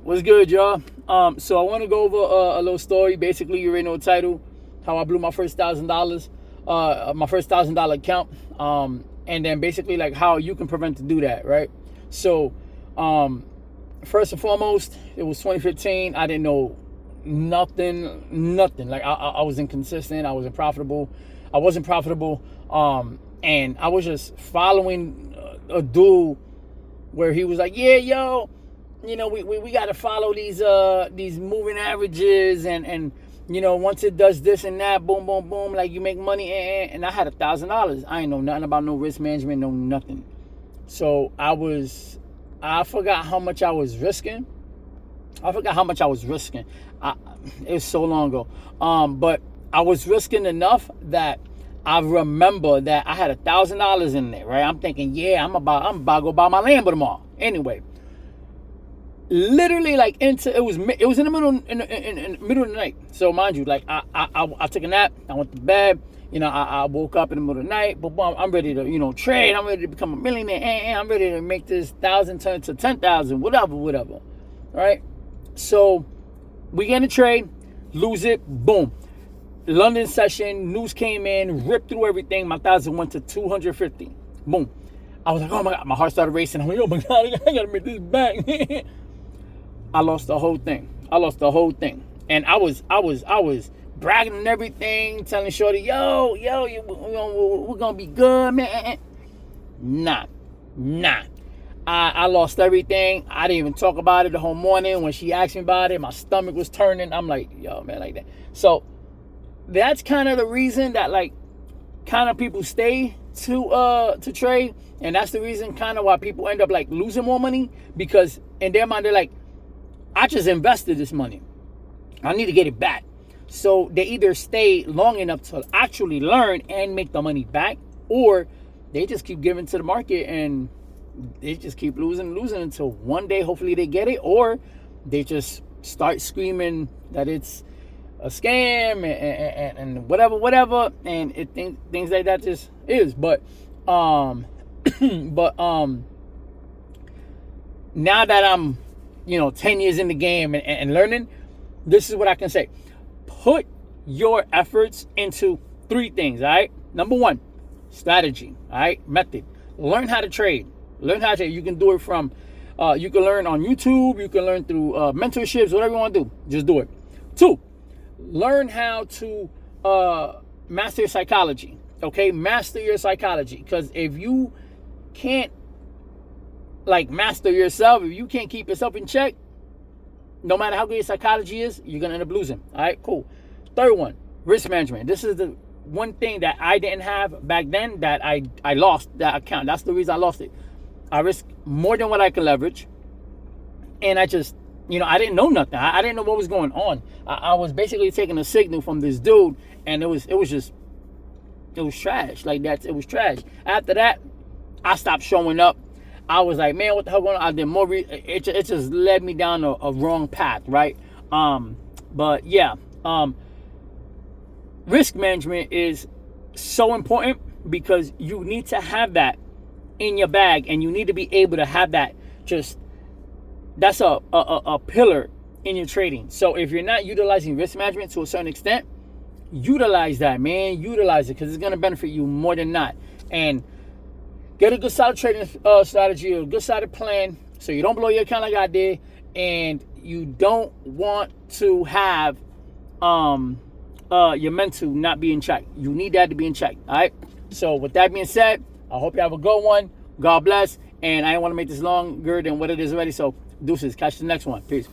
What's good, y'all? So I want to go over a little story. Basically, you already know the title, how I blew my first $1,000, my first $1,000 account, and then basically like how you can prevent to do that, right? So, first and foremost, it was 2015. I didn't know nothing. Like I was inconsistent. I wasn't profitable. And I was just following a dude where he was like, yeah, yo, you know, we got to follow these moving averages, and you know, once it does this and that, boom, boom, boom, like you make money. And I had $1,000. I ain't know nothing about no risk management, no nothing. So I forgot how much I was risking. It was so long ago. But I was risking enough that I remember that I had $1,000 in there, right? I'm thinking, yeah, I'm about to go buy my Lambo tomorrow. Anyway, literally like it was in the middle in the middle of the night. So mind you, like I took a nap. I went to bed. You know, I woke up in the middle of the night. But I'm ready to trade. I'm ready to become a millionaire. And I'm ready to make this 1,000 turn to 10,000. Whatever. Right? So we get in a trade, lose it, boom. London session, news came in, ripped through everything. My 1,000 went to 250. Boom. I was like, oh my God, my heart started racing. I'm like, oh my God, I gotta make this back. I lost the whole thing. And I was bragging and everything, telling Shorty, yo, we're gonna be good, man. Nah. I lost everything. I didn't even talk about it the whole morning. When she asked me about it, my stomach was turning. I'm like, yo, man, like that. So that's kind of the reason that like kind of people stay to trade, and that's the reason kind of why people end up like losing more money, because in their mind they're like, I just invested this money, I need to get it back. So they either stay long enough to actually learn and make the money back, or they just keep giving to the market and they just keep losing until one day hopefully they get it, or they just start screaming that it's a scam and whatever, and things like that just is. But now that I'm 10 years in the game and learning, this is what I can say. Put your efforts into 3 things. All right. Number 1, strategy. All right. Method. Learn how to trade. You can do it from you can learn on YouTube, you can learn through mentorships, whatever you want to do, just do it. 2, learn how to master your psychology. Okay, master your psychology, because if you can't like master yourself, if you can't keep yourself in check, no matter how good your psychology is, you're gonna end up losing. All right, cool. 3rd one, risk management. This is the one thing that I didn't have back then that I lost that account. That's the reason I lost it. I risked more than what I could leverage, and I just I didn't know nothing. I didn't know what was going on. I was basically taking a signal from this dude, and it was trash. Like that, it was trash. After that, I stopped showing up. I was like, man, what the hell going on? I did more. It just led me down a wrong path, right? But yeah, risk management is so important, because you need to have that in your bag, and you need to be able to have that. That's a pillar in your trading. So if you're not utilizing risk management to a certain extent, utilize that, man. Utilize it, because it's going to benefit you more than not. And get a good solid trading strategy, or a good solid plan, so you don't blow your account like I did, and you don't want to have your mental not be in check. You need that to be in check. All right. So with that being said, I hope you have a good one. God bless. And I don't want to make this longer than what it is already. So deuces. Catch the next one. Peace.